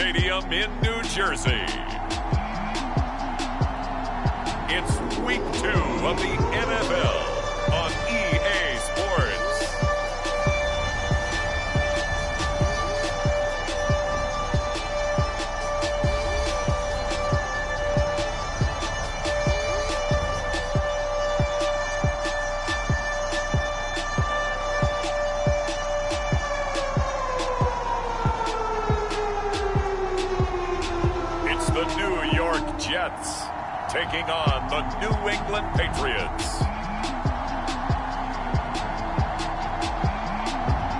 Stadium in New Jersey. It's Week 2 of the NFL on EA Sports. Jets taking on the New England Patriots.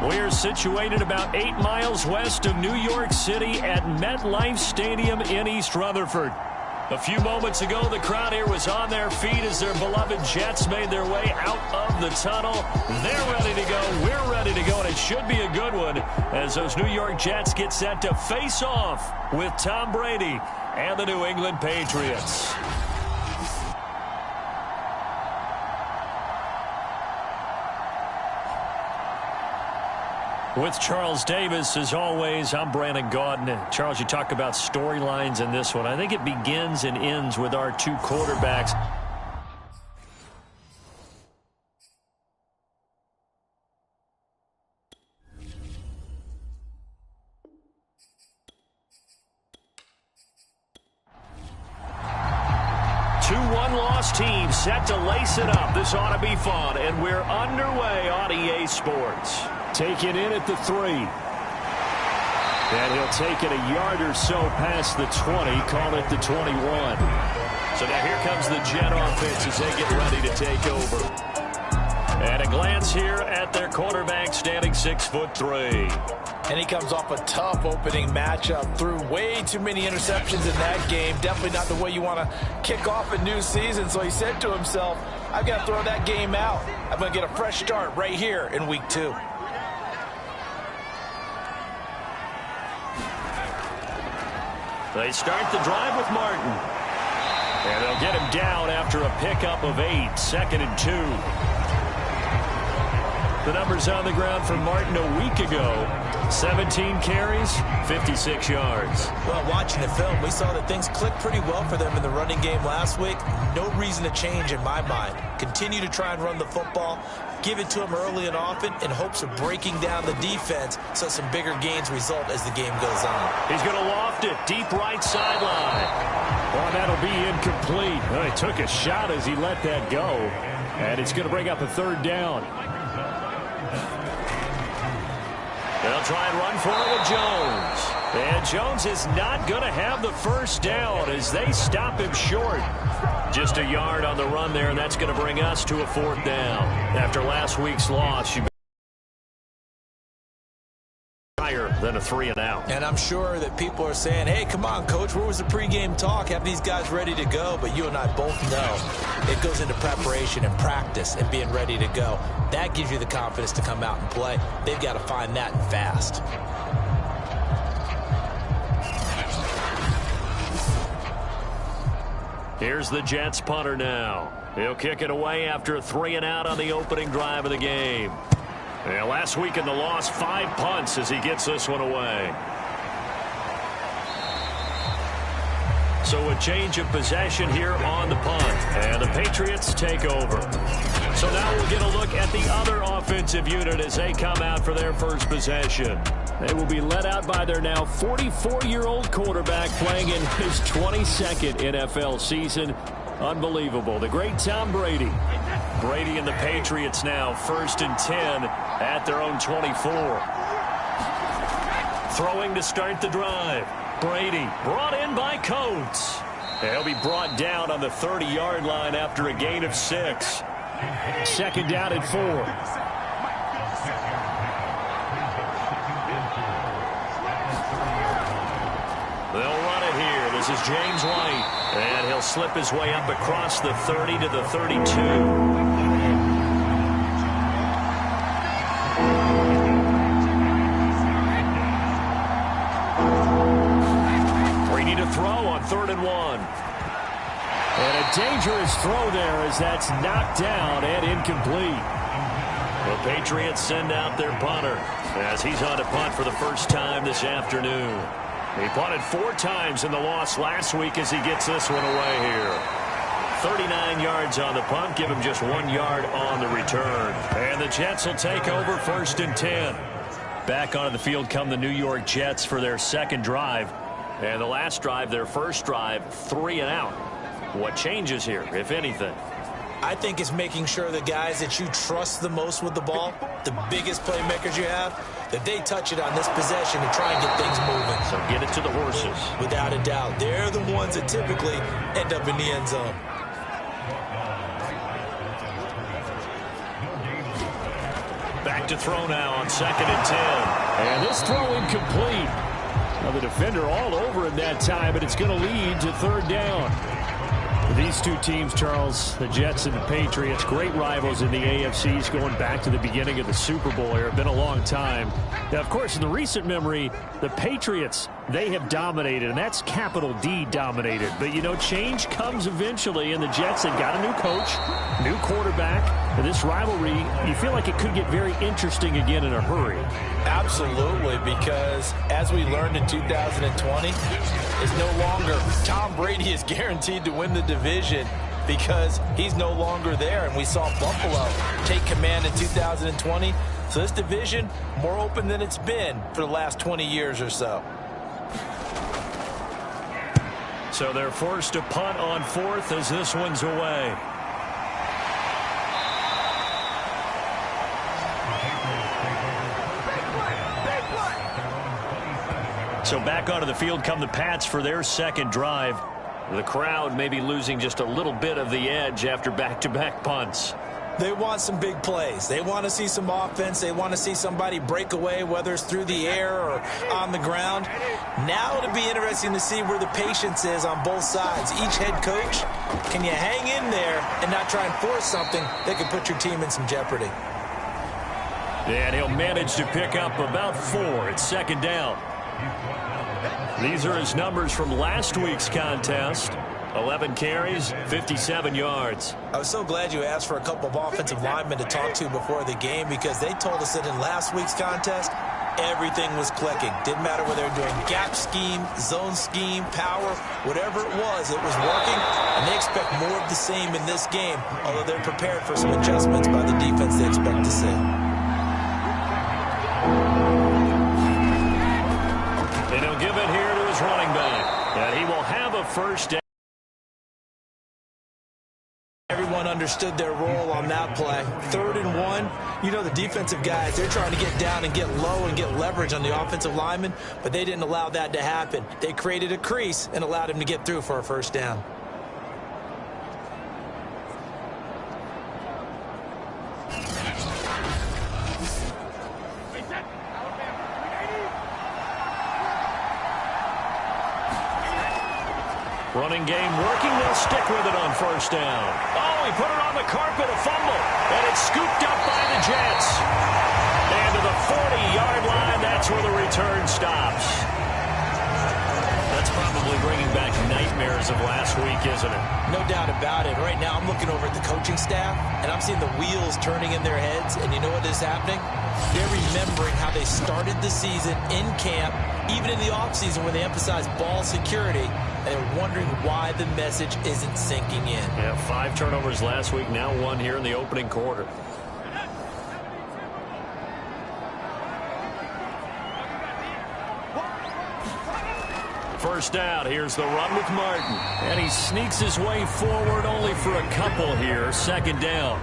We're situated about 8 miles west of New York City at MetLife Stadium in East Rutherford. A few moments ago, the crowd here was on their feet as their beloved Jets made their way out of the tunnel. They're ready to go. We're ready to go, and it should be a good one as those New York Jets get set to face off with Tom Brady and the New England Patriots. With Charles Davis, as always, I'm Brandon Gaudin. Charles, you talk about storylines in this one. I think it begins and ends with our two quarterbacks. Two one-loss teams set to lace it up. This ought to be fun, and we're underway on EA Sports. Taken in at the 3. And he'll take it a yard or so past the 20, call it the 21. So now here comes the Jet offense as they get ready to take over. And a glance here at their quarterback standing 6'3". And he comes off a tough opening matchup, threw way too many interceptions in that game. Definitely not the way you want to kick off a new season. So he said to himself, I've got to throw that game out. I'm going to get a fresh start right here in Week 2. They start the drive with Martin. And they'll get him down after a pickup of 8, 2nd and 2. The numbers on the ground for Martin a week ago. 17 carries, 56 yards. Well, watching the film, we saw that things clicked pretty well for them in the running game last week. No reason to change in my mind. Continue to try and run the football, give it to him early and often in hopes of breaking down the defense so some bigger gains result as the game goes on. He's going to loft it deep right sideline. Well, that'll be incomplete. Well, he took a shot as he let that go, and it's going to bring up a 3rd down. They'll try and run for it with Jones. And Jones is not going to have the first down as they stop him short. Just a yard on the run there, and that's going to bring us to a 4th down. After last week's loss, you higher than a 3-and-out. And I'm sure that people are saying, hey, come on, Coach, where was the pregame talk? Have these guys ready to go? But you and I both know it goes into preparation and practice and being ready to go. That gives you the confidence to come out and play. They've got to find that and fast. Here's the Jets punter now. He'll kick it away after a 3-and-out on the opening drive of the game. Yeah, last week in the loss, 5 punts as he gets this one away. So a change of possession here on the punt. And the Patriots take over. So now we'll get a look at the other offensive unit as they come out for their first possession. They will be led out by their now 44-year-old quarterback playing in his 22nd NFL season. Unbelievable. The great Tom Brady. Brady and the Patriots now 1st and 10 at their own 24. Throwing to start the drive. Brady brought in by Coates. He'll be brought down on the 30-yard line after a gain of 6. 2nd down and 4. They'll run it here. This is James White. And he'll slip his way up across the 30 to the 32. Throw on 3rd and 1. And a dangerous throw there as that's knocked down and incomplete. The Patriots send out their punter as he's on to punt for the first time this afternoon. He punted 4 times in the loss last week as he gets this one away here. 39 yards on the punt, give him just 1 yard on the return. And the Jets will take over 1st and 10. Back onto the field come the New York Jets for their second drive. And the last drive, their first drive, 3 and out. What changes here, if anything? I think it's making sure the guys that you trust the most with the ball, the biggest playmakers you have, that they touch it on this possession to try and get things moving. So get it to the horses. Without a doubt. They're the ones that typically end up in the end zone. Back to throw now on 2nd and 10. And this throw incomplete. Now the defender all over him that time, but it's going to lead to 3rd down. These two teams, Charles, the Jets and the Patriots, great rivals in the AFCs going back to the beginning of the Super Bowl era. Been a long time. Now, of course, in the recent memory, the Patriots, they have dominated, and that's capital D dominated. But, you know, change comes eventually, and the Jets, they've got a new coach, new quarterback. And this rivalry, you feel like it could get very interesting again in a hurry. Absolutely, because as we learned in 2020, it's no longer Tom Brady is guaranteed to win the division because he's no longer there. And we saw Buffalo take command in 2020. So this division, more open than it's been for the last 20 years or so. So they're forced to punt on 4th as this one's away. So back onto the field come the Pats for their second drive. The crowd may be losing just a little bit of the edge after back-to-back punts. They want some big plays. They want to see some offense. They want to see somebody break away, whether it's through the air or on the ground. Now it'll be interesting to see where the patience is on both sides. Each head coach, can you hang in there and not try and force something that could put your team in some jeopardy? And he'll manage to pick up about 4. It's 2nd down. These are his numbers from last week's contest. 11 carries, 57 yards. I was so glad you asked for a couple of offensive linemen to talk to before the game because they told us that in last week's contest, everything was clicking. Didn't matter whether they were doing gap scheme, zone scheme, power, whatever it was working, and they expect more of the same in this game, although they're prepared for some adjustments by the defense they expect to see. And he'll give it here to his running back. And he will have a first down. Everyone understood their role on that play. 3rd and 1. You know, the defensive guys, they're trying to get down and get low and get leverage on the offensive lineman, but they didn't allow that to happen. They created a crease and allowed him to get through for a first down. Running game working. They'll stick with it on 1st down. Oh, he put it on the carpet, a fumble. And it's scooped up by the Jets. And to the 40-yard line, that's where the return stops. That's probably bringing back nightmares of last week, isn't it? No doubt about it. Right now, I'm looking over at the coaching staff, and I'm seeing the wheels turning in their heads. And you know what is happening? They're remembering how they started the season in camp, even in the offseason where they emphasized ball security, and they're wondering why the message isn't sinking in. Yeah, 5 turnovers last week, now 1 here in the opening quarter. First down, here's the run with Martin. And he sneaks his way forward only for a couple here, 2nd down.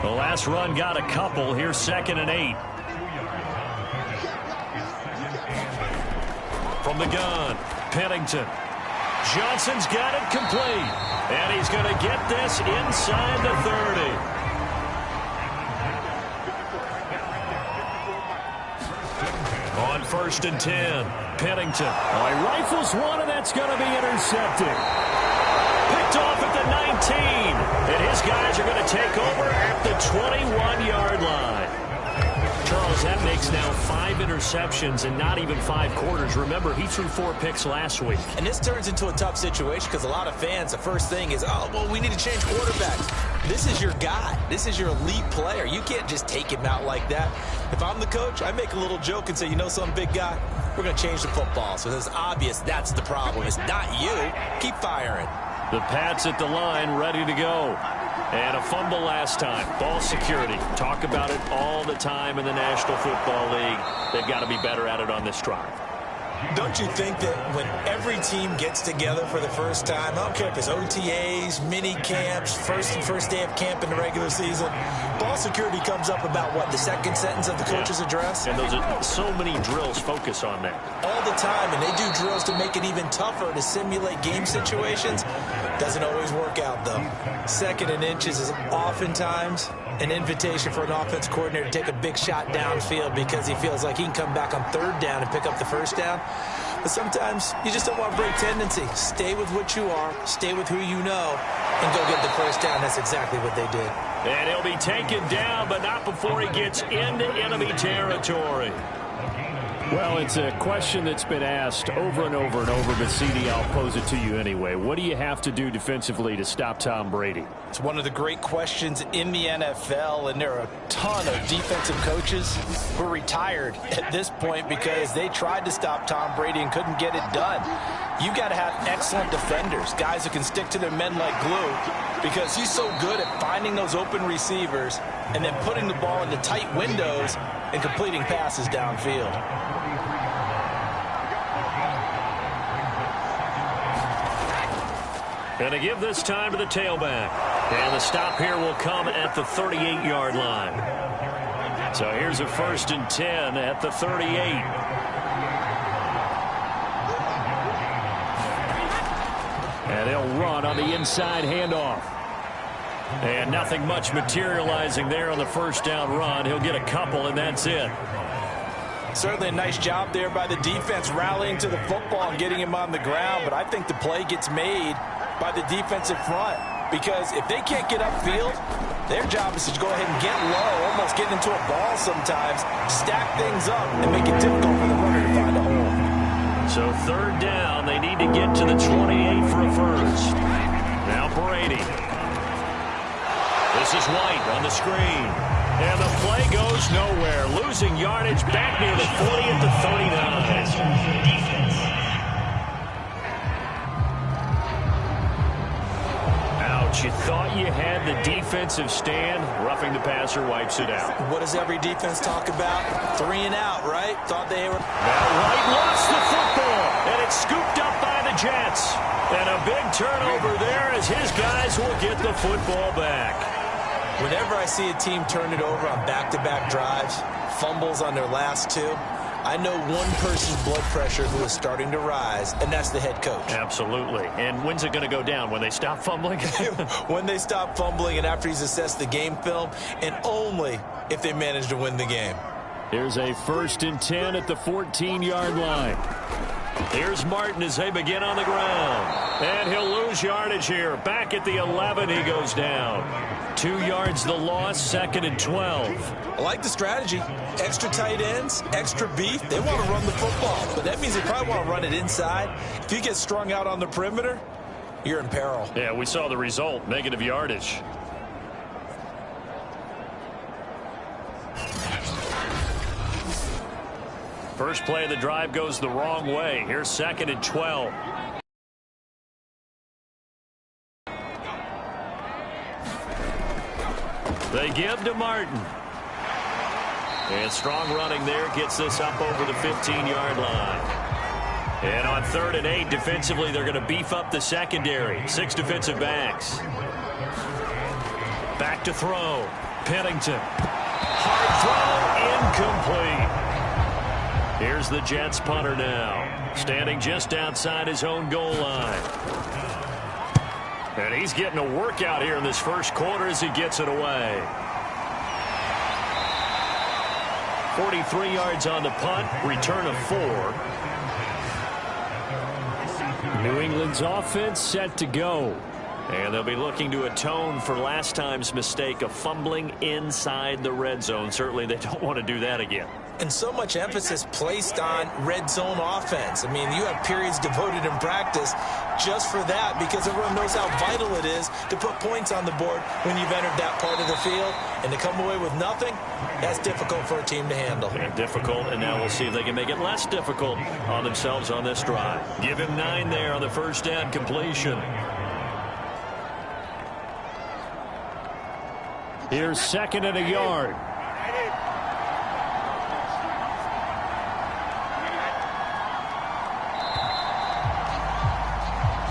The last run got a couple, here's 2nd and 8. From the gun, Pennington. Johnson's got it complete. And he's going to get this inside the 30. On 1st and 10, Pennington. He rifles one, and that's going to be intercepted. Picked off at the 19. And his guys are going to take over at the 21-yard line. Charles, that makes now 5 interceptions in not even 5 quarters. Remember, he threw 4 picks last week. And this turns into a tough situation because a lot of fans, the first thing is, oh, well, we need to change quarterbacks. This is your guy. This is your elite player. You can't just take him out like that. If I'm the coach, I make a little joke and say, you know something, big guy? We're going to change the football. So it's obvious that's the problem. It's not you. Keep firing. The Pats at the line, ready to go. And a fumble last time. Ball security. Talk about it all the time in the National Football League. They've got to be better at it on this drive. Don't you think that when every team gets together for the first time, I don't care if it's OTAs, mini camps, first day of camp in the regular season, ball security comes up about what, the second sentence of the coach's address? And those are so many drills focus on that. All the time, and they do drills to make it even tougher to simulate game situations. Doesn't always work out, though. Second and inches is oftentimes an invitation for an offense coordinator to take a big shot downfield because he feels like he can come back on third down and pick up the first down. But sometimes you just don't want to break tendency. Stay with what you are, stay with who you know, and go get the first down. That's exactly what they did. And he'll be taken down, but not before he gets into enemy territory. Well, it's a question that's been asked over and over and over, but CD, I'll pose it to you anyway. What do you have to do defensively to stop Tom Brady? It's one of the great questions in the NFL, and there are a ton of defensive coaches who are retired at this point because they tried to stop Tom Brady and couldn't get it done. You've got to have excellent defenders, guys who can stick to their men like glue, because he's so good at finding those open receivers and then putting the ball into tight windows and completing passes downfield. Going to give this time to the tailback. And the stop here will come at the 38-yard line. So here's a 1st and 10 at the 38. And they'll run on the inside handoff. And nothing much materializing there on the first down run. He'll get a couple, and that's it. Certainly a nice job there by the defense rallying to the football and getting him on the ground. But I think the play gets made by the defensive front, because if they can't get upfield, their job is to go ahead and get low, almost get into a ball sometimes, stack things up, and make it difficult for the runner to find a hole. So 3rd down, they need to get to the 28 for a first. Now Brady. This is White on the screen. And the play goes nowhere. Losing yardage back near the 40 at the 39. You thought you had the defensive stand. Roughing the passer wipes it out. What does every defense talk about? 3 and out, right? Thought they were... Now White lost the football, and it's scooped up by the Jets. And a big turnover there as his guys will get the football back. Whenever I see a team turn it over on back-to-back drives, fumbles on their last 2, I know one person's blood pressure who is starting to rise, and that's the head coach. Absolutely. And when's it going to go down? When they stop fumbling? When they stop fumbling and after he's assessed the game film, and only if they manage to win the game. Here's a 1st and 10 at the 14-yard line. Here's Martin as they begin on the ground. And he'll lose yardage here. Back at the 11, he goes down. 2 yards the loss, 2nd and 12. I like the strategy. Extra tight ends, extra beef. They want to run the football, but that means they probably want to run it inside. If you get strung out on the perimeter, you're in peril. Yeah, we saw the result, negative yardage. First play of the drive goes the wrong way. Here's 2nd and 12. They give to Martin. And strong running there gets this up over the 15-yard line. And on 3rd and 8, defensively, they're going to beef up the secondary. 6 defensive backs. Back to throw. Pennington. Hard throw, incomplete. Here's the Jets punter now, standing just outside his own goal line. And he's getting a workout here in this first quarter as he gets it away. 43 yards on the punt, return of 4. New England's offense set to go. And they'll be looking to atone for last time's mistake of fumbling inside the red zone. Certainly they don't want to do that again. And so much emphasis placed on red zone offense. I mean, you have periods devoted in practice just for that because everyone knows how vital it is to put points on the board when you've entered that part of the field. And to come away with nothing, that's difficult for a team to handle. Yeah, difficult, and now we'll see if they can make it less difficult on themselves on this drive. Give him 9 there on the first down completion. Here's 2nd and a yard.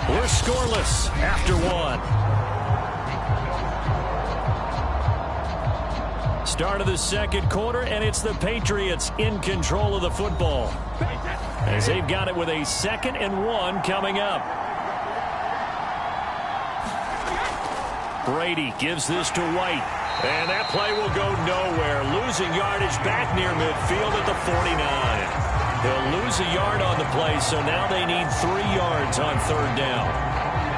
We're scoreless after 1. Start of the second quarter, and it's the Patriots in control of the football as they've got it with a 2nd and 1 coming up. Brady gives this to White. And that play will go nowhere. Losing yardage back near midfield at the 49. They'll lose a yard on the play, so now they need 3 yards on 3rd down.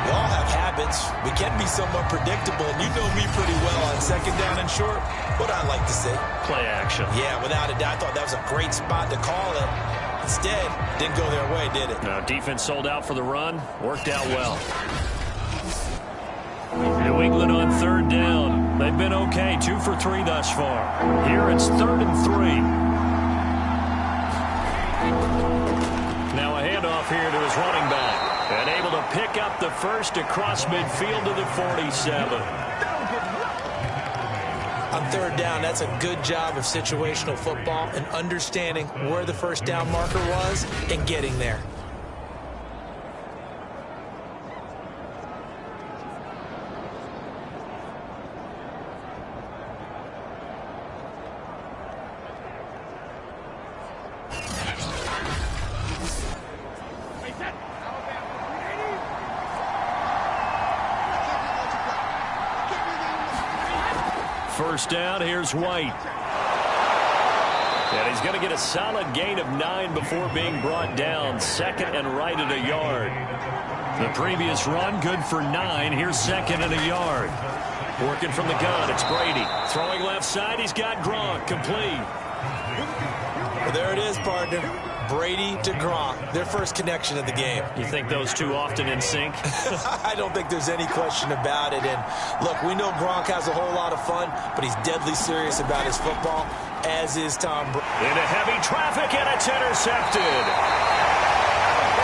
We all have habits. We can be somewhat predictable, and you know me pretty well on 2nd down and short. What I like to say. Play action. Yeah, without a doubt. I thought that was a great spot to call it. Instead, didn't go their way, did it? Now, defense sold out for the run. Worked out well. New England on 3rd down. They've been okay, 2 for 3 thus far. Here it's 3rd and 3. Now a handoff here to his running back. And able to pick up the first across midfield to the 47. On 3rd down, that's a good job of situational football and understanding where the first down marker was and getting there. First down, here's White. And he's going to get a solid gain of 9 before being brought down. 2nd and right at a yard. The previous run, good for 9. Here's 2nd and a yard. Working from the gun, it's Brady. Throwing left side, he's got Gronk. Complete. Well, there it is, partner. Brady to Gronk, their first connection of the game. You think those two often in sync? I don't think there's any question about it. And look, we know Gronk has a whole lot of fun, but he's deadly serious about his football, as is Tom Brady. Into heavy traffic, and it's intercepted.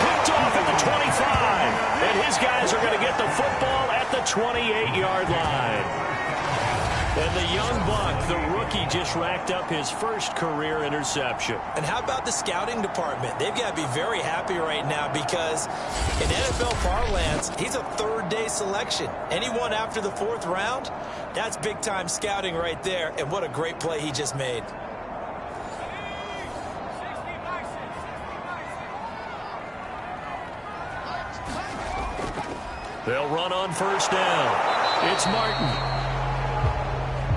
Picked off at the 25. And his guys are going to get the football at the 28-yard line. And the young buck, the rookie, just racked up his first career interception. And how about the scouting department? They've got to be very happy right now because in NFL parlance, he's a 3rd-day selection. Anyone after the 4th round, that's big-time scouting right there. And what a great play he just made. They'll run on first down. It's Martin.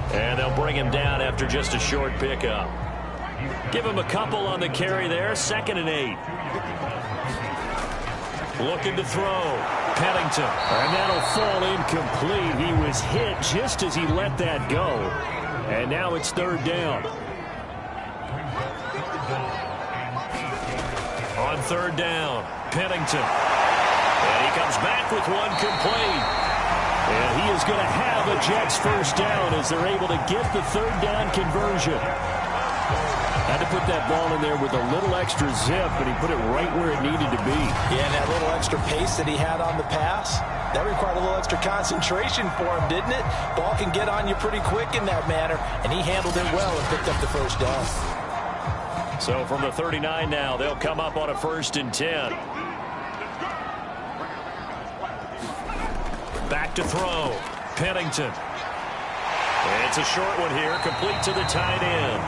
And they'll bring him down after just a short pickup. Give him a couple on the carry there. 2nd and 8. Looking to throw. Pennington. And that'll fall incomplete. He was hit just as he let that go. And now it's 3rd down. On 3rd down, Pennington. And he comes back with one complete. And he is going to have a Jets first down as they're able to get the 3rd down conversion. Had to put that ball in there with a little extra zip, but he put it right where it needed to be. Yeah, and that little extra pace that he had on the pass, that required a little extra concentration for him, didn't it? Ball can get on you pretty quick in that manner, and he handled it well and picked up the first down. So from the 39 now, they'll come up on a 1st and 10. Back to throw. Pennington. And it's a short one here, complete to the tight end.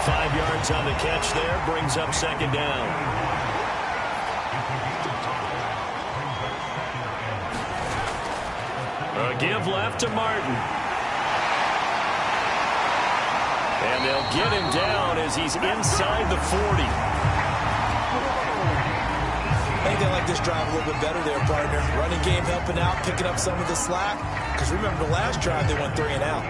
5 yards on the catch there, brings up 2nd down. A give left to Martin. And they'll get him down as he's inside the 40. think they like this drive a little bit better there, partner. Running game helping out, picking up some of the slack. Because remember the last drive, they went 3 and out.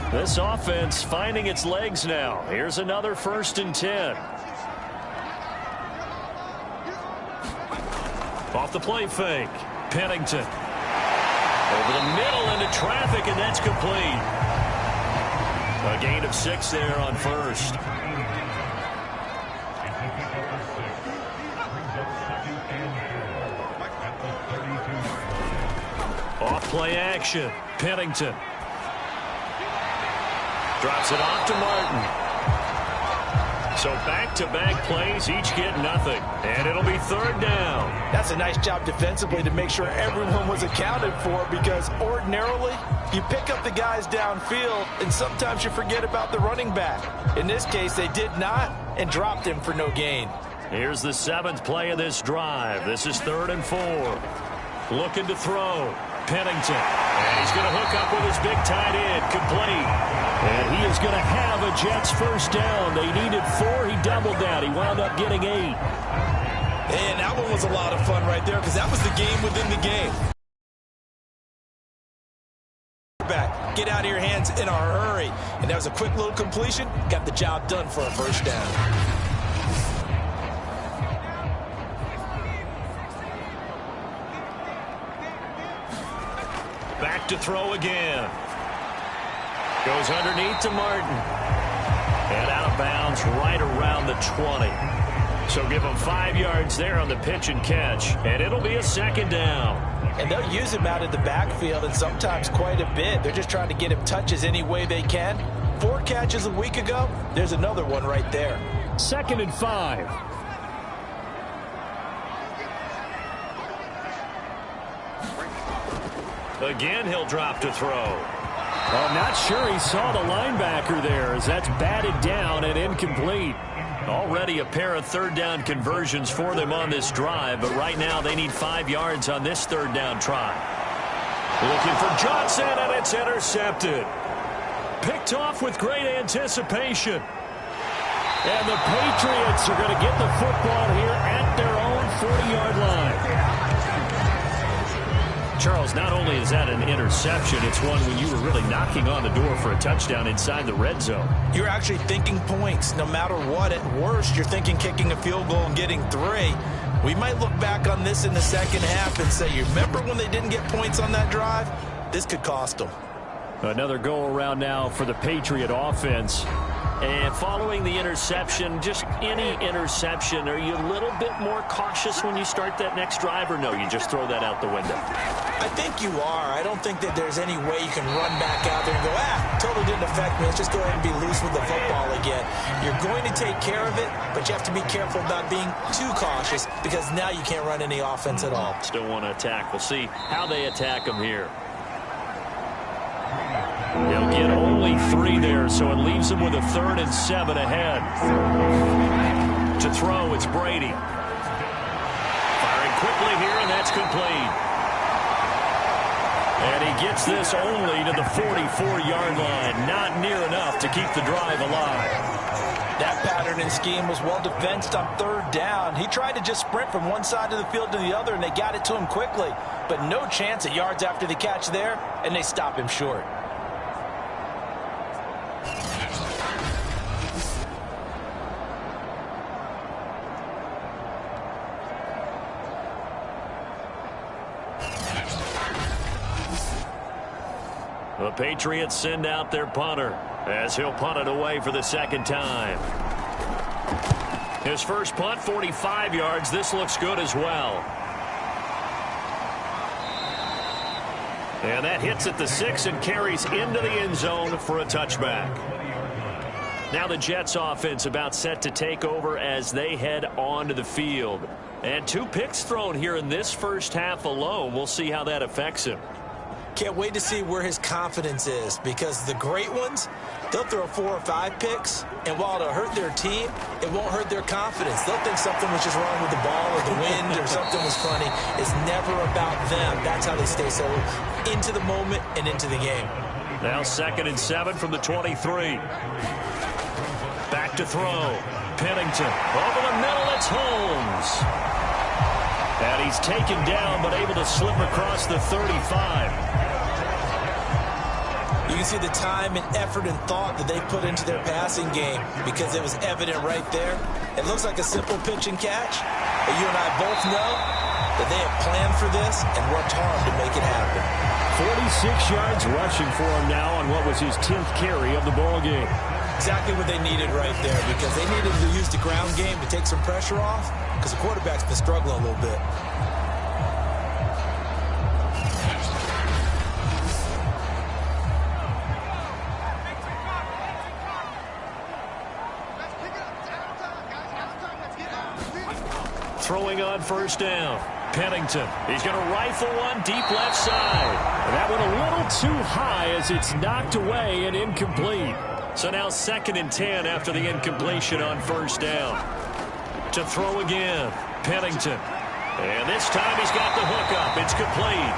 This offense finding its legs now. Here's another 1st and 10. Off the play fake. Pennington. Over the middle into traffic, and that's complete. A gain of 6 there on 1st. Off play action. Pennington. Drops it off to Martin. So back-to-back plays, each get nothing. And it'll be 3rd down. That's a nice job defensively to make sure everyone was accounted for, because ordinarily you pick up the guys downfield and sometimes you forget about the running back. In this case, they did not and dropped him for no gain. Here's the 7th play of this drive. This is 3rd and 4. Looking to throw. Pennington. And he's going to hook up with his big tight end. Complete. And he is going to have a Jets 1st down. They needed 4. He doubled that. He wound up getting 8. And that one was a lot of fun right there, because that was the game within the game. Back. Get out of your hands in a hurry. And that was a quick little completion. Got the job done for a 1st down. Back to throw again. Goes underneath to Martin. And out of bounds right around the 20. So give him 5 yards there on the pitch and catch. And it'll be a 2nd down. And they'll use him out of the backfield, and sometimes quite a bit. They're just trying to get him touches any way they can. 4 catches a week ago. There's another one right there. 2nd and 5. Again, he'll drop to throw. I'm not sure he saw the linebacker there, as that's batted down and incomplete. Already a pair of 3rd down conversions for them on this drive, but right now they need 5 yards on this 3rd down try. Looking for Johnson, and it's intercepted. Picked off with great anticipation. And the Patriots are going to get the football here at their own 40-yard line. Charles, not only is that an interception, it's one when you were really knocking on the door for a touchdown inside the red zone. You're actually thinking points. No matter what, at worst, you're thinking kicking a field goal and getting 3. We might look back on this in the 2nd half and say, you remember when they didn't get points on that drive? This could cost them. Another go-around now for the Patriot offense. And following the interception, just any interception, are you a little bit more cautious when you start that next drive, or no, you just throw that out the window? I think you are. I don't think that there's any way you can run back out there and go, totally didn't affect me. Let's just go ahead and be loose with the football again. You're going to take care of it, but you have to be careful about being too cautious, because now you can't run any offense at all. Still want to attack. We'll see how they attack them here. They'll get only 3 there, so it leaves them with a 3rd and 7 ahead. To throw, it's Brady. Firing quickly here, and that's complete. And he gets this only to the 44-yard line. Not near enough to keep the drive alive. That pattern and scheme was well defensed on 3rd down. He tried to just sprint from one side of the field to the other, and they got it to him quickly. But no chance at yards after the catch there, and they stop him short. The Patriots send out their punter as he'll punt it away for the 2nd time. His first punt, 45 yards. This looks good as well. And that hits at the 6 and carries into the end zone for a touchback. Now the Jets offense about set to take over as they head onto the field. And 2 picks thrown here in this first half alone. We'll see how that affects him. Can't wait to see where his confidence is, because the great ones, they'll throw 4 or 5 picks, and while it'll hurt their team, it won't hurt their confidence. They'll think something was just wrong with the ball or the wind or something was funny. It's never about them. That's how they stay so into the moment and into the game. Now 2nd and 7 from the 23. Back to throw. Pennington. Over the middle, it's Holmes. And he's taken down, but able to slip across the 35. You can see the time and effort and thought that they put into their passing game, because it was evident right there. It looks like a simple pitch and catch, but you and I both know that they have planned for this and worked hard to make it happen. 46 yards rushing for him now on what was his 10th carry of the ball game. Exactly what they needed right there, because they needed to use the ground game to take some pressure off, because the quarterback's been struggling a little bit. Throwing on 1st down. Pennington. He's going to rifle one deep left side. And that went a little too high as it's knocked away and incomplete. So now 2nd and 10 after the incompletion on 1st down. To throw again. Pennington. And this time he's got the hook up. It's complete.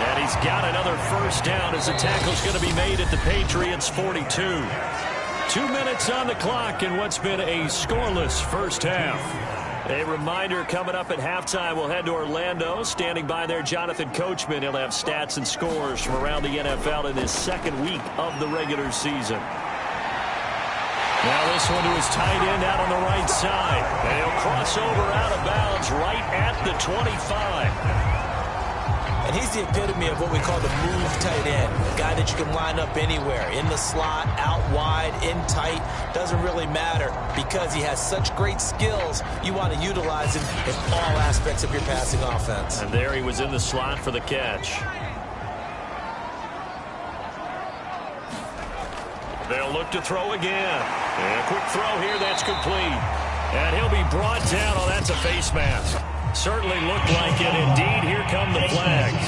And he's got another 1st down as the tackle's going to be made at the Patriots 42. 2 minutes on the clock in what's been a scoreless first half. A reminder, coming up at halftime, we'll head to Orlando. Standing by there, Jonathan Coachman. He'll have stats and scores from around the NFL in his 2nd week of the regular season. Now this one to his tight end out on the right side. And he'll cross over out of bounds right at the 25. And he's the epitome of what we call the move tight end. A guy that you can line up anywhere. In the slot, out wide, in tight. Doesn't really matter, because he has such great skills. You want to utilize him in all aspects of your passing offense. And there he was in the slot for the catch. They'll look to throw again. And a quick throw here, that's complete. And he'll be brought down. Oh, that's a face mask. Certainly looked like it. Indeed, here come the flags.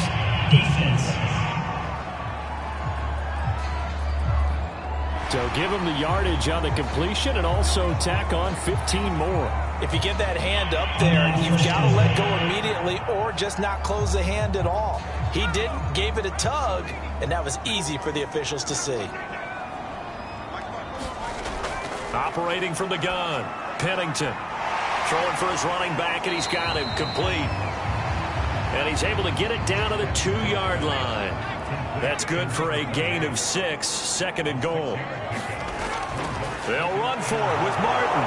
So give him the yardage on the completion and also tack on 15 more. If you get that hand up there, you've got to let go immediately or just not close the hand at all. He didn't, gave it a tug, and that was easy for the officials to see. Operating from the gun, Pennington. Throwing for his running back, and he's got him complete. And he's able to get it down to the 2-yard line. That's good for a gain of 6, 2nd and goal. They'll run for it with Martin.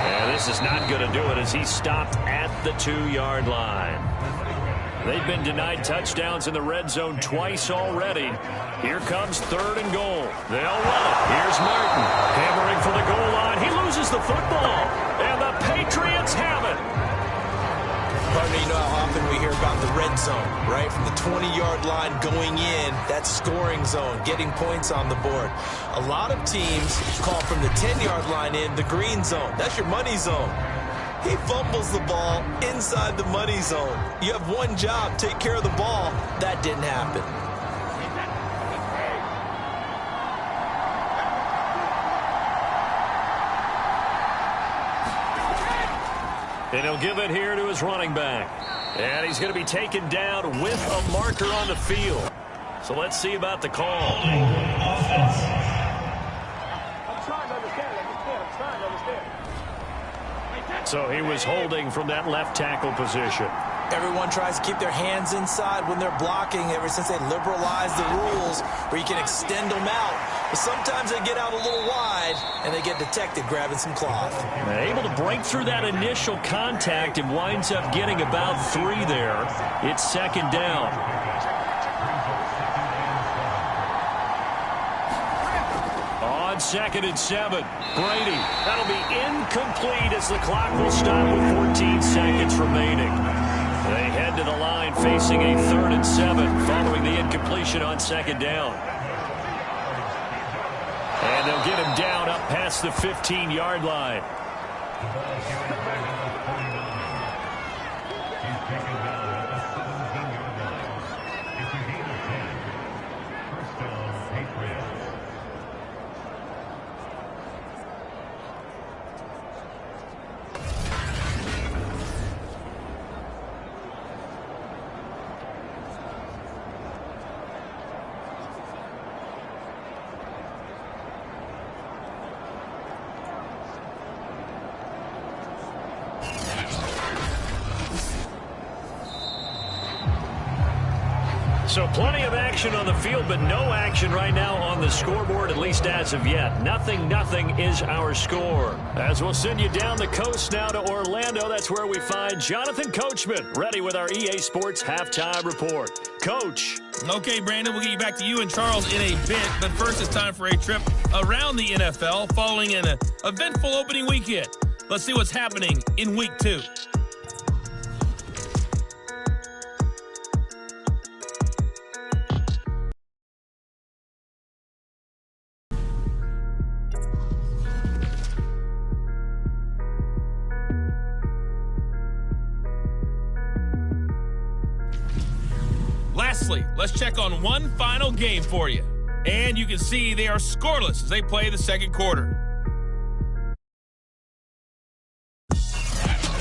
And this is not going to do it as he's stopped at the 2-yard line. They've been denied touchdowns in the red zone twice already. Here comes 3rd and goal. They'll run it. Here's Martin. Hammering for the goal line. He loses the football. And the Patriots have it. Partner, you know how often we hear about the red zone, right? From the 20-yard line going in, that scoring zone, getting points on the board. A lot of teams call from the 10-yard line in the green zone. That's your money zone. He fumbles the ball inside the money zone. You have one job, take care of the ball. That didn't happen. And he'll give it here to his running back. And he's going to be taken down with a marker on the field. So let's see about the call. I'm trying to understand. I'm trying to understand. So he was holding from that left tackle position. Everyone tries to keep their hands inside when they're blocking ever since they liberalized the rules where you can extend them out. But sometimes they get out a little wide and they get detected grabbing some cloth. Able to break through that initial contact and winds up getting about 3 there. It's 2nd down. On 2nd and 7, Brady. That'll be incomplete as the clock will stop with 14 seconds remaining. They head to the line facing a 3rd and 7 following the incompletion on 2nd down. And they'll get him down up past the 15-yard line. So plenty of action on the field, but no action right now on the scoreboard, at least as of yet. 0-0 is our score. As we'll send you down the coast now to Orlando, that's where we find Jonathan Coachman, ready with our EA Sports Halftime Report. Coach. Okay, Brandon, we'll get you back to you and Charles in a bit, but first it's time for a trip around the NFL following an eventful opening weekend. Let's see what's happening in Week 2. Lastly, let's check on one final game for you. And you can see they are scoreless as they play the second quarter.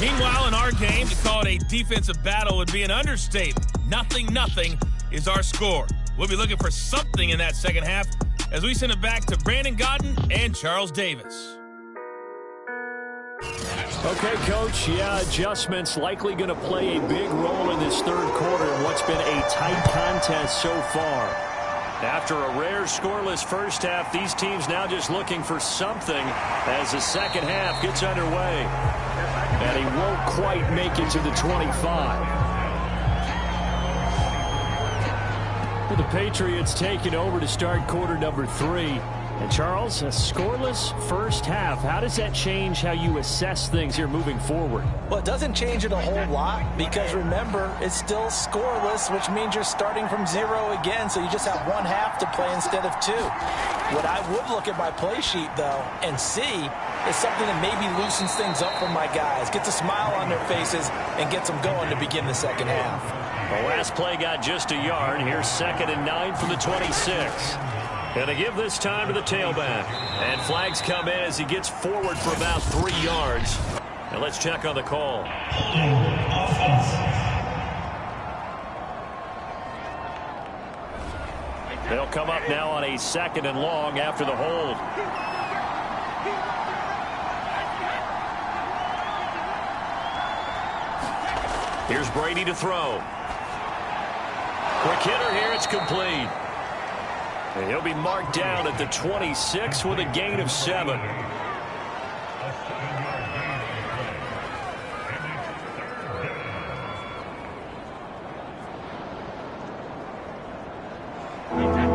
Meanwhile, in our game, to call it a defensive battle would be an understatement. 0-0 is our score. We'll be looking for something in that second half as we send it back to Brandon Godden and Charles Davis. Okay, Coach, adjustments likely going to play a big role in this third quarter in what's been a tight contest so far. After a rare scoreless first half, these teams now just looking for something as the second half gets underway. And he won't quite make it to the 25. Well, the Patriots taking over to start quarter number 3. And Charles, a scoreless first half. How does that change how you assess things here moving forward? Well, it doesn't change it a whole lot because, remember, it's still scoreless, which means you're starting from 0 again, so you just have one half to play instead of 2. What I would look at my play sheet, though, and see is something that maybe loosens things up for my guys, gets a smile on their faces, and gets them going to begin the second half. The last play got just a yard. Here's 2nd and 9 from the 26. Going to give this time to the tailback. And flags come in as he gets forward for about 3 yards. And let's check on the call. They'll come up now on a 2nd and long after the hold. Here's Brady to throw. Quick hitter here. It's complete. And he'll be marked down at the 26 with a gain of 7.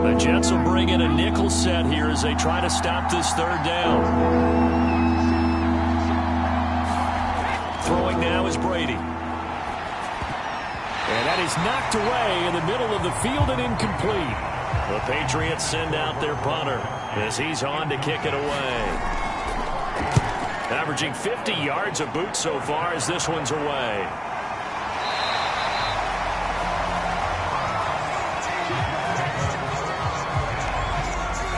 The Jets will bring in a nickel set here as they try to stop this third down. Throwing now is Brady. And that is knocked away in the middle of the field and incomplete. The Patriots send out their punter as he's on to kick it away. Averaging 50 yards a boot so far as this one's away.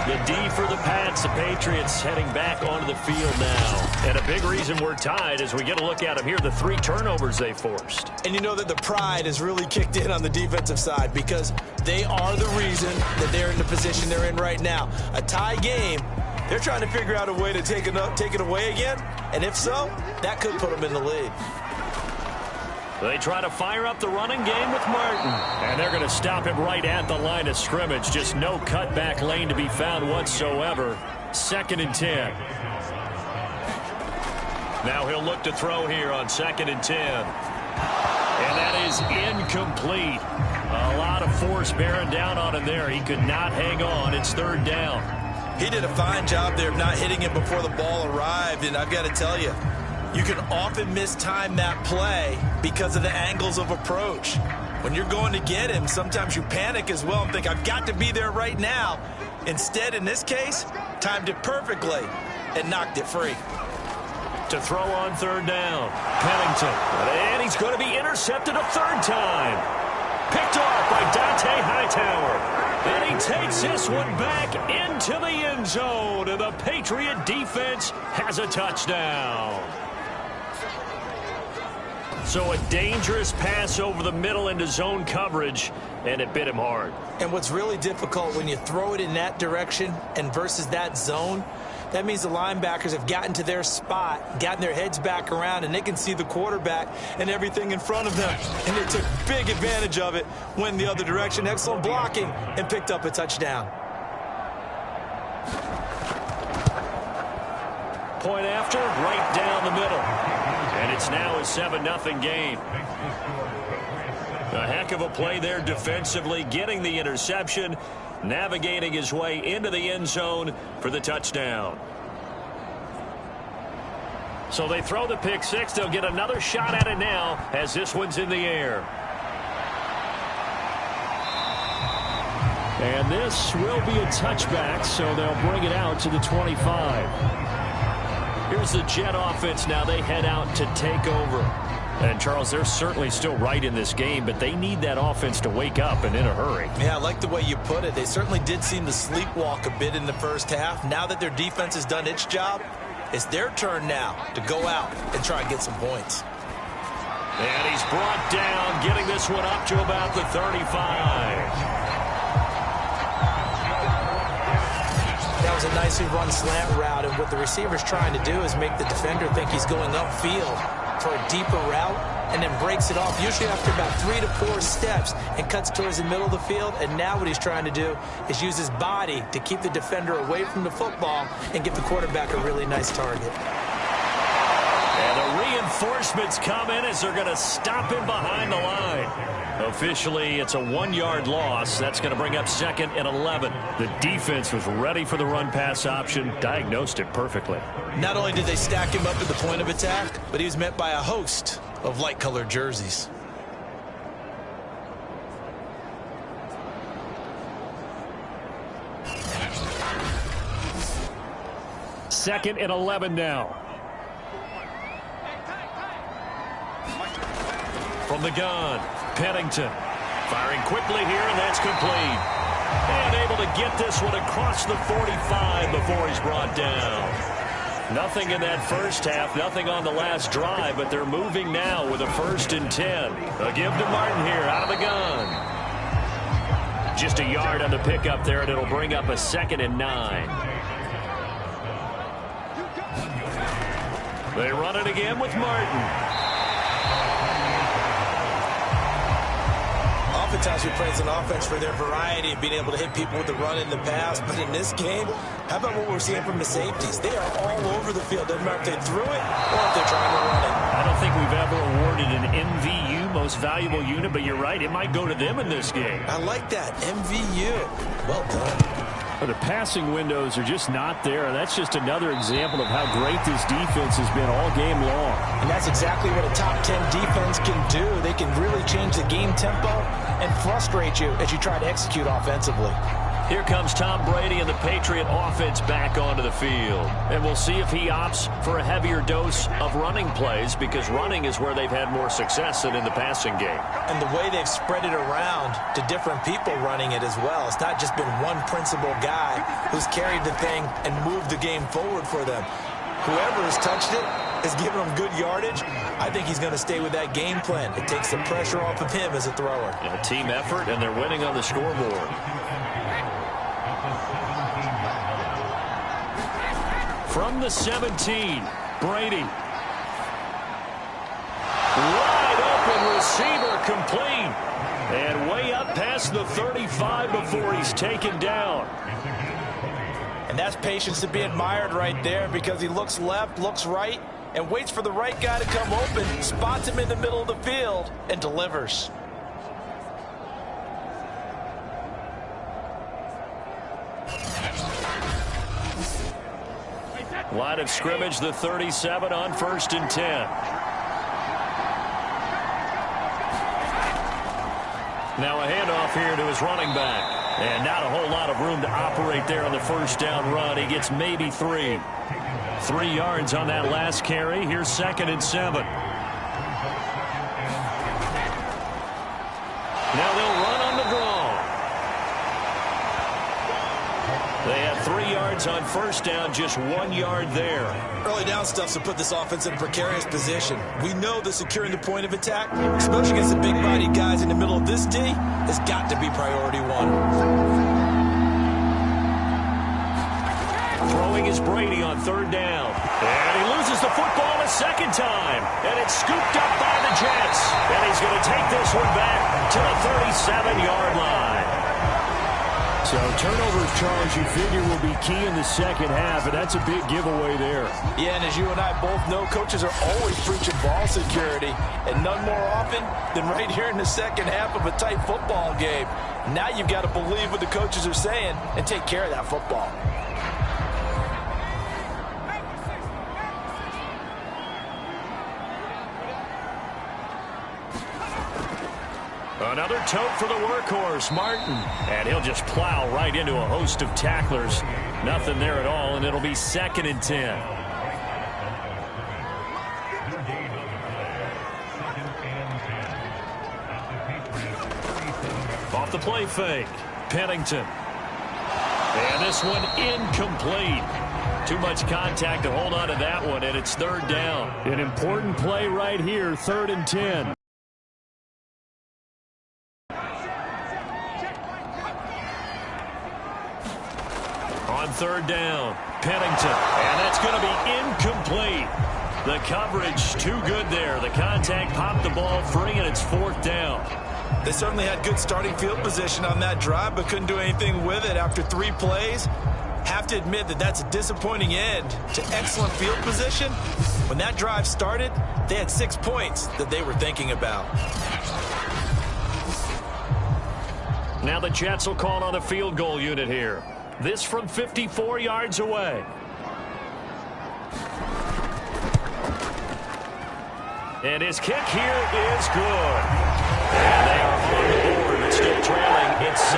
The D for the Pats. The Patriots heading back onto the field now. And a big reason we're tied as we get a look at them here, the 3 turnovers they forced. And you know that the pride has really kicked in on the defensive side because they are the reason that they're in the position they're in right now. A tie game, they're trying to figure out a way to take it away again. And if so, that could put them in the lead. They try to fire up the running game with Martin. And they're going to stop him right at the line of scrimmage. Just no cutback lane to be found whatsoever. 2nd and 10. Now he'll look to throw here on 2nd and 10. And that is incomplete. A lot of force bearing down on him there. He could not hang on. It's 3rd down. He did a fine job there of not hitting it before the ball arrived. And I've got to tell you, you can often mistime that play because of the angles of approach. When you're going to get him, sometimes you panic as well and think, I've got to be there right now. Instead, in this case, timed it perfectly and knocked it free. To throw on 3rd down. Pennington. And he's going to be intercepted a 3rd time. Picked off by Dante Hightower. And he takes this one back into the end zone. And the Patriot defense has a touchdown. So a dangerous pass over the middle into zone coverage, and it bit him hard. And what's really difficult when you throw it in that direction and versus that zone, That means the linebackers have gotten to their spot, gotten their heads back around, and they can see the quarterback and everything in front of them. And they took big advantage of it, went the other direction, excellent blocking, and picked up a touchdown. Point after, right down the middle. And it's now a 7-0 game. A heck of a play there defensively, getting the interception, navigating his way into the end zone for the touchdown. So they throw the pick six. They'll get another shot at it now as this one's in the air. And this will be a touchback, so they'll bring it out to the 25. Here's the Jet offense now. They head out to take over. And, Charles, they're certainly still right in this game, but they need that offense to wake up and in a hurry. Yeah, I like the way you put it. They certainly did seem to sleepwalk a bit in the first half. Now that their defense has done its job, it's their turn now to go out and try and get some points. And he's brought down, getting this one up to about the 35. That was a nicely run slant route, and what the receiver's trying to do is make the defender think he's going upfield for a deeper route, and then breaks it off, usually after about 3 to 4 steps, and cuts towards the middle of the field. And now what he's trying to do is use his body to keep the defender away from the football and give the quarterback a really nice target. And the reinforcements come in as they're going to stop him behind the line. Officially, it's a 1-yard loss. That's going to bring up 2nd and 11. The defense was ready for the run-pass option, diagnosed it perfectly. Not only did they stack him up at the point of attack, but he was met by a host of light-colored jerseys. Second and 11 now. From the gun, Pennington firing quickly here, and that's complete. And able to get this one across the 45 before he's brought down. Nothing in that first half, nothing on the last drive, but they're moving now with a 1st and 10. A give to Martin here out of the gun. Just a yard on the pickup there, and it'll bring up a 2nd and 9. They run it again with Martin. Oftentimes we praise an offense for their variety of being able to hit people with the run and the pass, but in this game, how about what we're seeing from the safeties? They are all over the field. Doesn't matter if they threw it or if they're trying to run it. I don't think we've ever awarded an MVU, most valuable unit, but you're right, it might go to them in this game. I like that, MVU. Well done. Well, the passing windows are just not there. That's just another example of how great this defense has been all game long. And that's exactly what a top 10 defense can do. They can really change the game tempo and frustrate you as you try to execute offensively. Here comes Tom Brady and the Patriot offense back onto the field. And we'll see if he opts for a heavier dose of running plays, because running is where they've had more success than in the passing game. And the way they've spread it around to different people running it as well. It's not just been one principal guy who's carried the thing and moved the game forward for them. Whoever has touched it has given them good yardage. I think he's going to stay with that game plan. It takes the pressure off of him as a thrower. A team effort, and they're winning on the scoreboard. From the 17, Brady. Wide open receiver, complete. And way up past the 35 before he's taken down. And that's patience to be admired right there, because he looks left, looks right, and waits for the right guy to come open, spots him in the middle of the field, and delivers. Line of scrimmage, the 37 on 1st and 10. Now a handoff here to his running back. And not a whole lot of room to operate there on the first down run. He gets maybe 3. 3 yards on that last carry. Here's 2nd and 7. Now they'll run on the draw. They have 3 yards on first down, just 1 yard there. Early down stuff's to put this offense in a precarious position. We know that securing the point of attack, especially against the big-bodied guys in the middle of this D, has got to be priority 1. Throwing is Brady on third down. And he loses the football a second time. And it's scooped up by the Jets. And he's going to take this one back to the 37-yard line. So turnovers, Charles, you figure will be key in the second half, and that's a big giveaway there. Yeah, and as you and I both know, coaches are always preaching ball security, and none more often than right here in the second half of a tight football game. Now you've got to believe what the coaches are saying and take care of that football. Another tote for the workhorse, Martin. And he'll just plow right into a host of tacklers. Nothing there at all, and it'll be 2nd and 10. Off the play fake, Pennington. And this one incomplete. Too much contact to hold on to that one, and it's 3rd down. An important play right here, 3rd and 10. On 3rd down, Pennington. And that's going to be incomplete. The coverage too good there. The contact popped the ball free, and it's 4th down. They certainly had good starting field position on that drive, but couldn't do anything with it after 3 plays. Have to admit that that's a disappointing end to excellent field position. When that drive started, they had 6 points that they were thinking about. Now the Jets will call on the field goal unit here. This from 54 yards away. And his kick here is good. And they are on the board, but still trailing. It's 7-3.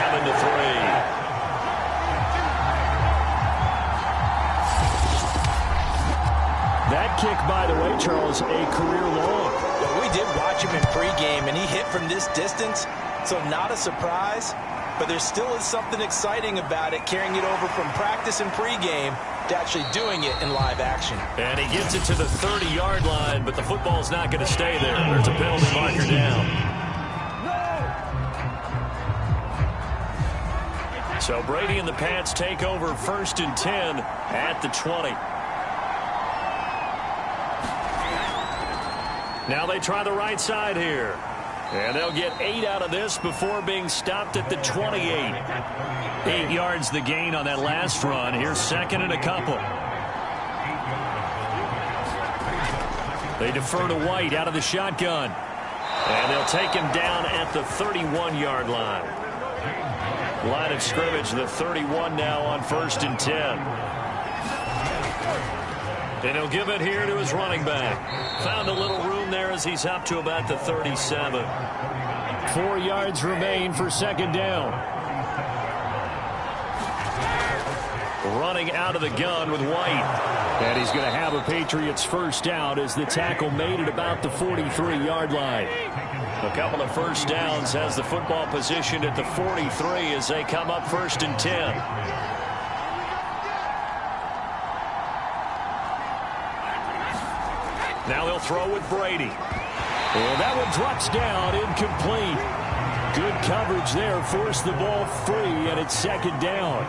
That kick, by the way, Charles, a career long. Well, we did watch him in pregame, and he hit from this distance, so not a surprise. But there still is something exciting about it, carrying it over from practice and pregame to actually doing it in live action. And he gets it to the 30-yard line, but the football's not going to stay there. There's a penalty marker down. So Brady and the Pats take over 1st and 10 at the 20. Now they try the right side here. And they'll get 8 out of this before being stopped at the 28. 8 yards the gain on that last run. Here's 2nd and a couple. They defer to White out of the shotgun. And they'll take him down at the 31-yard line. Line of scrimmage, the 31 now on 1st and 10. And he'll give it here to his running back. Found a little room there as he's up to about the 37. 4 yards remain for 2nd down. Running out of the gun with White. And he's going to have a Patriots first down as the tackle made it about the 43-yard line. A couple of first downs has the football positioned at the 43 as they come up 1st and 10. Now they'll throw with Brady. And that one drops down, incomplete. Good coverage there, forced the ball free, and it's 2nd down.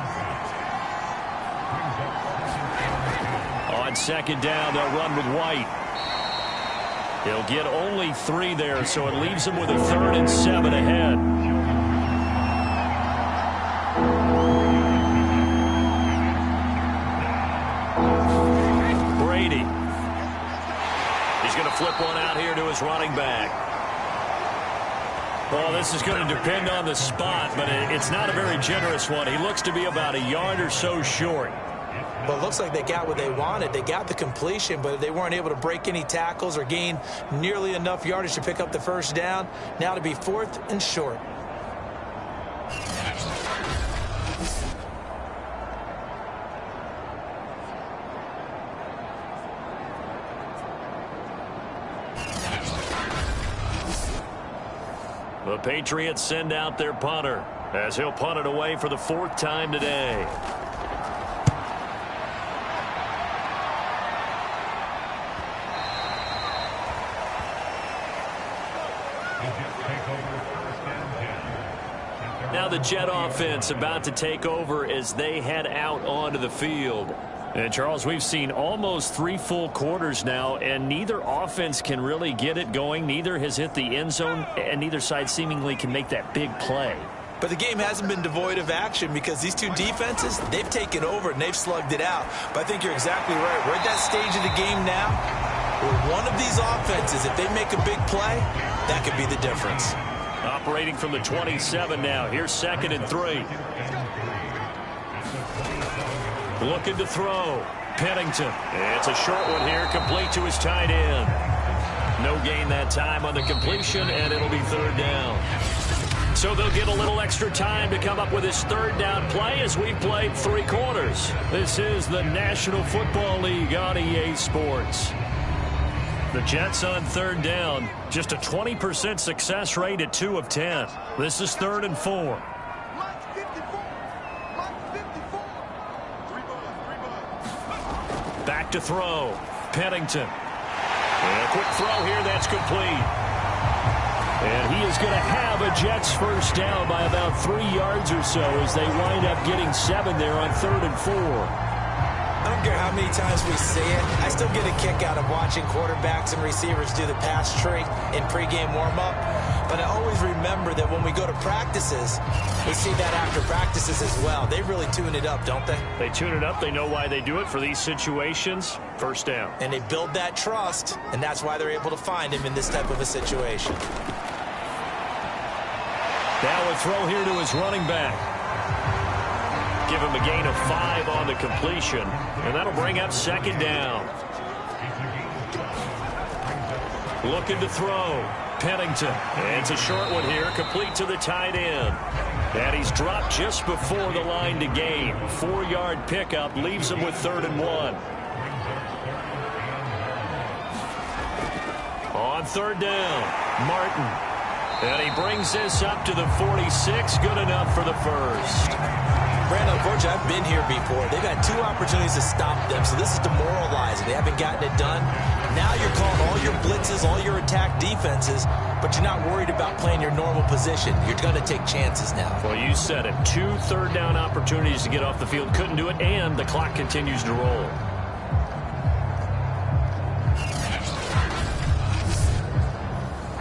On 2nd down, they'll run with White. He'll get only 3 there, so it leaves him with a 3rd and 7 ahead. Brady. He's going to flip one out here to his running back. Well, this is going to depend on the spot, but it's not a very generous one. He looks to be about a yard or so short. Well, it looks like they got what they wanted. They got the completion, but they weren't able to break any tackles or gain nearly enough yardage to pick up the first down. Now to be 4th and short. The Patriots send out their punter as he'll punt it away for the 4th time today. Now the Jet offense about to take over as they head out onto the field. And Charles, we've seen almost 3 full quarters now, and neither offense can really get it going. Neither has hit the end zone, and neither side seemingly can make that big play. But the game hasn't been devoid of action because these two defenses, they've taken over and they've slugged it out. But I think you're exactly right. We're at that stage of the game now where one of these offenses, if they make a big play, that could be the difference. Operating from the 27 now. Here's 2nd and 3. Looking to throw. Pennington. It's a short one here, complete to his tight end. No gain that time on the completion, and it'll be 3rd down. So they'll get a little extra time to come up with his 3rd down play as we've played 3 quarters. This is the National Football League on EA Sports. The Jets on 3rd down. Just a 20% success rate at 2 of 10. This is 3rd and 4. Back to throw. Pennington. And a quick throw here. That's complete. And he is going to have a Jets 1st down by about 3 yards or so as they wind up getting 7 there on 3rd and 4. I don't care how many times we see it. I still get a kick out of watching quarterbacks and receivers do the pass tree in pregame warm-up. But I always remember that when we go to practices, we see that after practices as well. They really tune it up, don't they? They tune it up. They know why they do it for these situations. 1st down. And they build that trust, and that's why they're able to find him in this type of a situation. Now a throw here to his running back. Give him a gain of 5 on the completion, and that'll bring up 2nd down. Looking to throw. Pennington. And it's a short one here, complete to the tight end. And he's dropped just before the line to gain. 4-yard pickup leaves him with 3rd and 1. On 3rd down, Martin. And he brings this up to the 46. Good enough for the 1st. Brandon, unfortunately, I've been here before. They've had 2 opportunities to stop them, so this is demoralizing. They haven't gotten it done. Now you're calling all your blitzes, all your attack defenses, but you're not worried about playing your normal position. You're going to take chances now. Well, you said it. 2 3rd down opportunities to get off the field. Couldn't do it, and the clock continues to roll.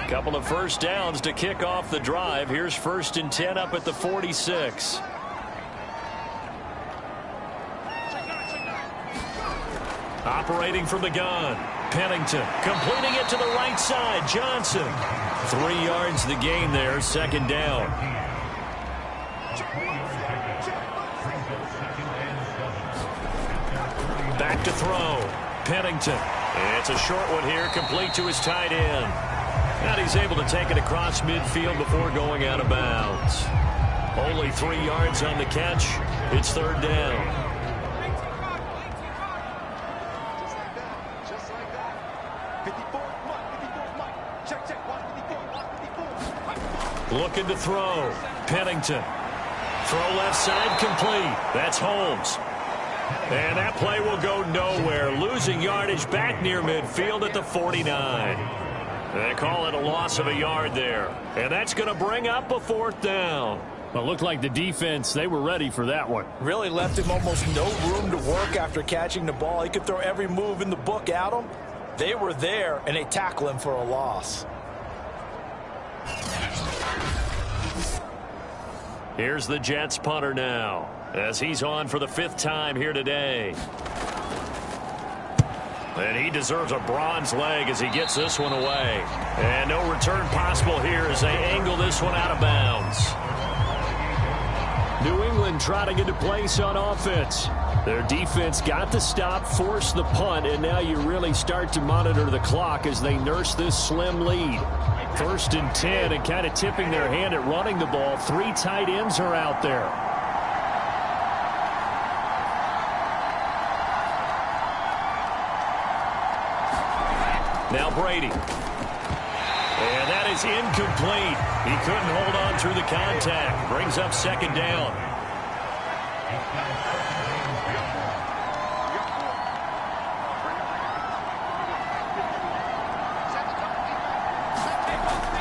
Couple of 1st downs to kick off the drive. Here's 1st and 10 up at the 46. Operating from the gun. Pennington completing it to the right side. Johnson. 3 yards the gain there. 2nd down. Back to throw. Pennington. It's a short one here, complete to his tight end. And he's able to take it across midfield before going out of bounds. Only 3 yards on the catch. It's 3rd down. Looking to throw. Pennington. Throw left side complete. That's Holmes. And that play will go nowhere. Losing yardage back near midfield at the 49. They call it a loss of a yard there. And that's going to bring up a 4th down. Well, it looked like the defense, they were ready for that one. Really left him almost no room to work after catching the ball. He could throw every move in the book at him. They were there, and they tackle him for a loss. Here's the Jets punter now, as he's on for the 5th time here today. And he deserves a bronze leg as he gets this one away. And no return possible here as they angle this one out of bounds. New England trying to get a place on offense. Their defense got the stop, forced the punt, and now you really start to monitor the clock as they nurse this slim lead. 1st and 10, and kind of tipping their hand at running the ball. 3 tight ends are out there. Now Brady. And that is incomplete. He couldn't hold on through the contact. Brings up 2nd down.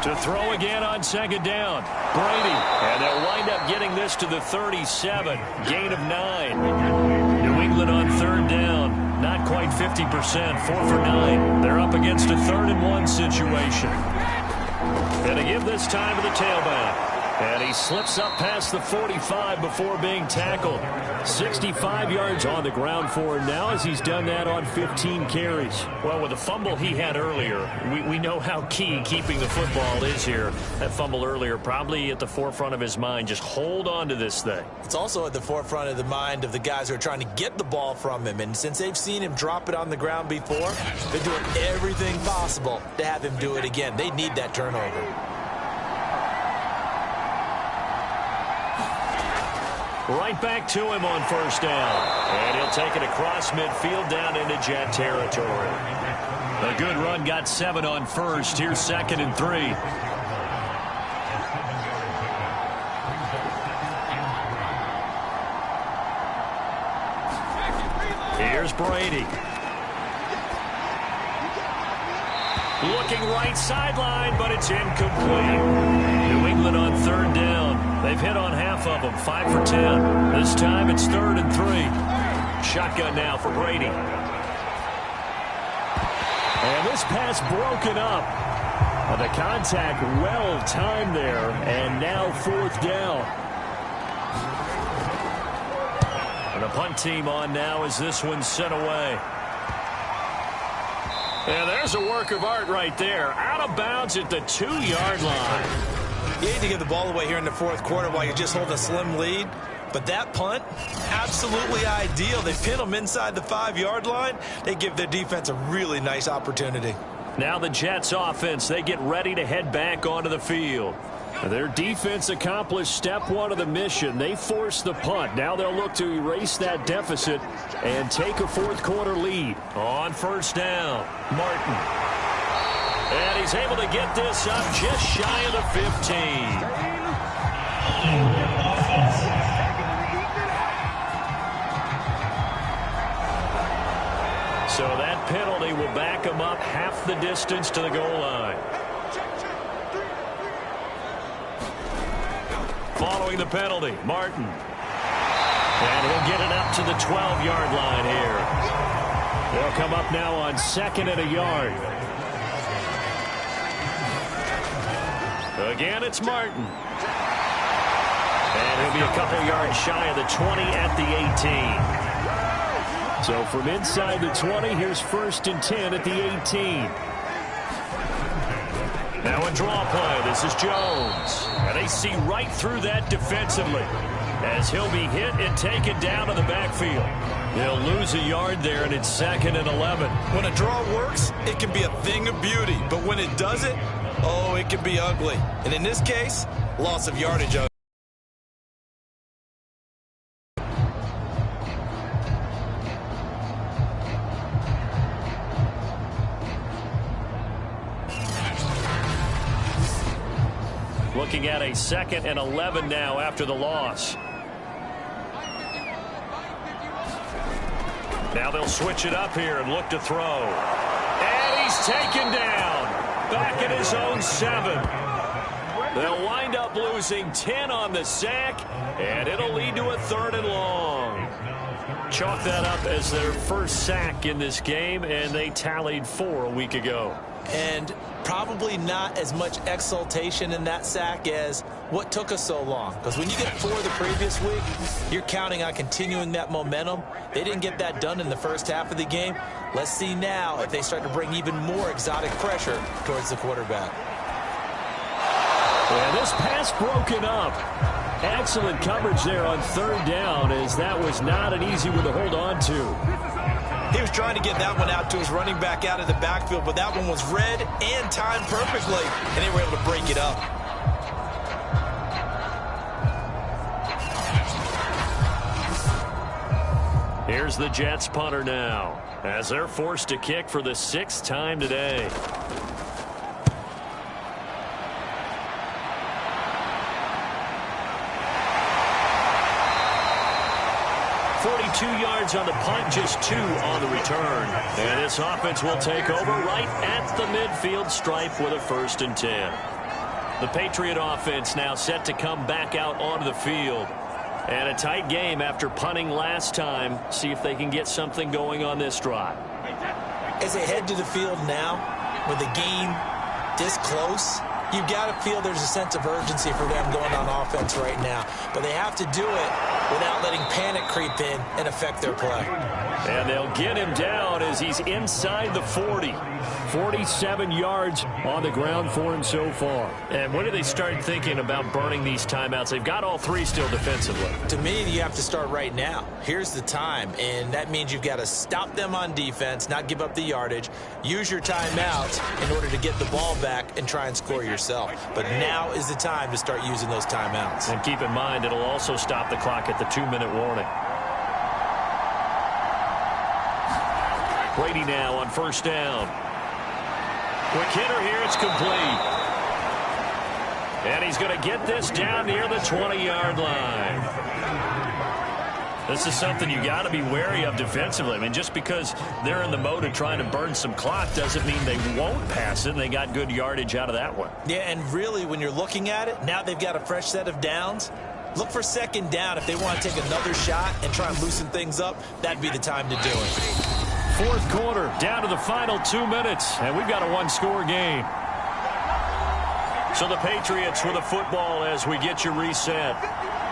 To throw again on second down. Brady. And they'll wind up getting this to the 37. Gain of 9. New England on third down. Not quite 50%. 4 for 9. They're up against a 3rd-and-1 situation. And to give this time to the tailback. And he slips up past the 45 before being tackled. 65 yards on the ground for him now as he's done that on 15 carries. Well, with the fumble he had earlier, we know how key keeping the football is here. That fumble earlier probably at the forefront of his mind. Just hold on to this thing. It's also at the forefront of the mind of the guys who are trying to get the ball from him. And since they've seen him drop it on the ground before, they're doing everything possible to have him do it again. They need that turnover. Right back to him on first down. And he'll take it across midfield down into Jet territory. A good run, got 7 on first. Here's 2nd and 3. Here's Brady. Looking right sideline, but it's incomplete. New England on third down. They've hit on half of them, 5 for 10. This time it's 3rd and 3. Shotgun now for Brady. And this pass broken up. The contact well timed there, and now 4th down. And the punt team on now as this one's sent away. And there's a work of art right there. Out of bounds at the 2-yard line. You hate to give the ball away here in the 4th quarter while you just hold a slim lead. But that punt, absolutely ideal. They pin them inside the 5-yard line. They give their defense a really nice opportunity. Now the Jets offense, they get ready to head back onto the field. Their defense accomplished step 1 of the mission. They forced the punt. Now they'll look to erase that deficit and take a 4th quarter lead. On first down, Martin. And he's able to get this up just shy of the 15. So that penalty will back him up half the distance to the goal line. Following the penalty, Martin. And he'll get it up to the 12-yard line here. They'll come up now on 2nd and a yard. Again, it's Martin. And he'll be a couple yards shy of the 20 at the 18. So from inside the 20, here's 1st and 10 at the 18. Now a draw play. This is Jones. And they see right through that defensively as he'll be hit and taken down to the backfield. They'll lose a yard there, and it's 2nd and 11. When a draw works, it can be a thing of beauty. But when it doesn't, oh, it can be ugly. And in this case, loss of yardage. Looking at a 2nd and 11 now after the loss. Now they'll switch it up here and look to throw. And he's taken down. Back at his own 7. They'll wind up losing 10 on the sack, and it'll lead to a 3rd and long. Chalk that up as their first sack in this game, and they tallied 4 a week ago. And probably not as much exultation in that sack as what took us so long. Because when you get 4 the previous week, you're counting on continuing that momentum. They didn't get that done in the first half of the game. Let's see now if they start to bring even more exotic pressure towards the quarterback. And this pass broken up. Excellent coverage there on 3rd down, as that was not an easy one to hold on to. He was trying to get that one out to his running back out of the backfield, but that one was read and timed perfectly, and they were able to break it up. Here's the Jets punter now, as they're forced to kick for the 6th time today. Yards on the punt, just 2 on the return. And this offense will take over right at the midfield stripe with a 1st and 10. The Patriot offense now set to come back out onto the field. And a tight game after punting last time. See if they can get something going on this drive. As they head to the field now, with the game this close, you've got to feel there's a sense of urgency for them going on offense right now. But they have to do it without letting panic creep in and affect their play. And they'll get him down as he's inside the 40. 47 yards on the ground for him so far. And when do they start thinking about burning these timeouts? They've got all three still defensively. To me, you have to start right now. Here's the time, and that means you've got to stop them on defense, not give up the yardage, use your timeouts in order to get the ball back and try and score yourself. But now is the time to start using those timeouts. And keep in mind, it'll also stop the clock at the 2-minute warning. Brady now on first down. Quick hitter here, it's complete. And he's going to get this down near the 20-yard line. This is something you got to be wary of defensively. I mean, just because they're in the mode of trying to burn some clock doesn't mean they won't pass it. They got good yardage out of that one. Yeah, and really, when you're looking at it, now they've got a fresh set of downs. Look for second down. If they want to take another shot and try and loosen things up, that'd be the time to do it. Fourth quarter, down to the final 2 minutes, and we've got a one-score game. So the Patriots with a football as we get you reset.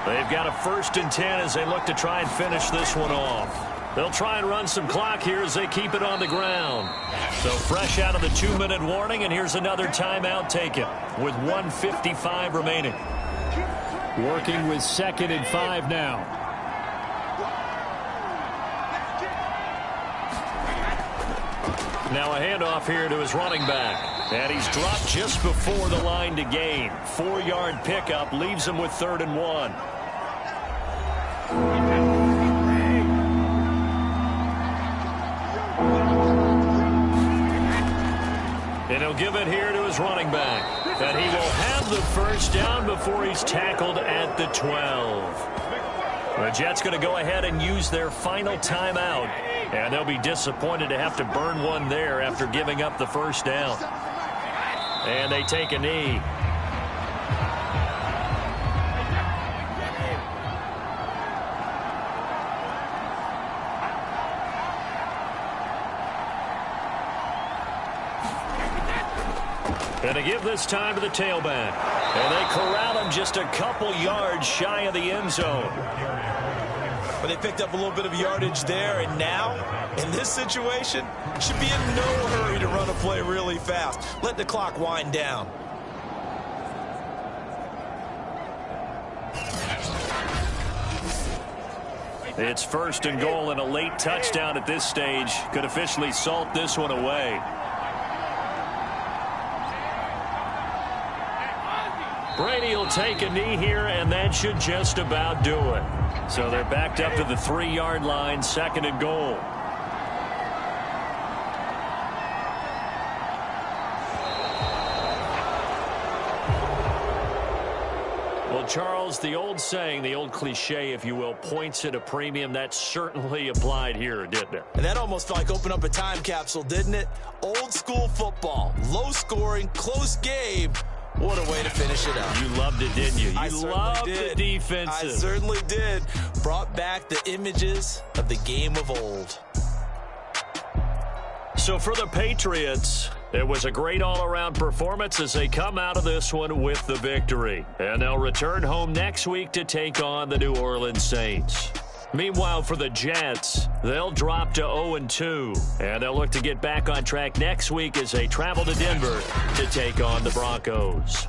They've got a 1st and 10 as they look to try and finish this one off. They'll try and run some clock here as they keep it on the ground. So fresh out of the 2-minute warning, and here's another timeout taken with 1:55 remaining. Working with 2nd and 5 now. Now a handoff here to his running back. And he's dropped just before the line to gain. 4-yard pickup leaves him with 3rd and 1. And he'll give it here to his running back. And he will have the first down before he's tackled at the 12. The Jets going to go ahead and use their final timeout. And they'll be disappointed to have to burn one there after giving up the first down. And they take a knee. And to give this time to the tailback. And they corral him just a couple yards shy of the end zone. But they picked up a little bit of yardage there, and now, in this situation, should be in no hurry to run a play really fast. Let the clock wind down. It's 1st and goal, and a late touchdown at this stage could officially salt this one away. Brady will take a knee here, and that should just about do it. So they're backed up to the 3-yard line, 2nd and goal. Well, Charles, the old saying, the old cliche, if you will, points at a premium, that certainly applied here, didn't it? And that almost like opened up a time capsule, didn't it? Old school football, low scoring, close game. What a way to finish it up. You loved it, didn't you? You loved the defensive. I certainly did. Brought back the images of the game of old. So for the Patriots, it was a great all-around performance as they come out of this one with the victory. And they'll return home next week to take on the New Orleans Saints. Meanwhile, for the Jets, they'll drop to 0-2, and they'll look to get back on track next week as they travel to Denver to take on the Broncos.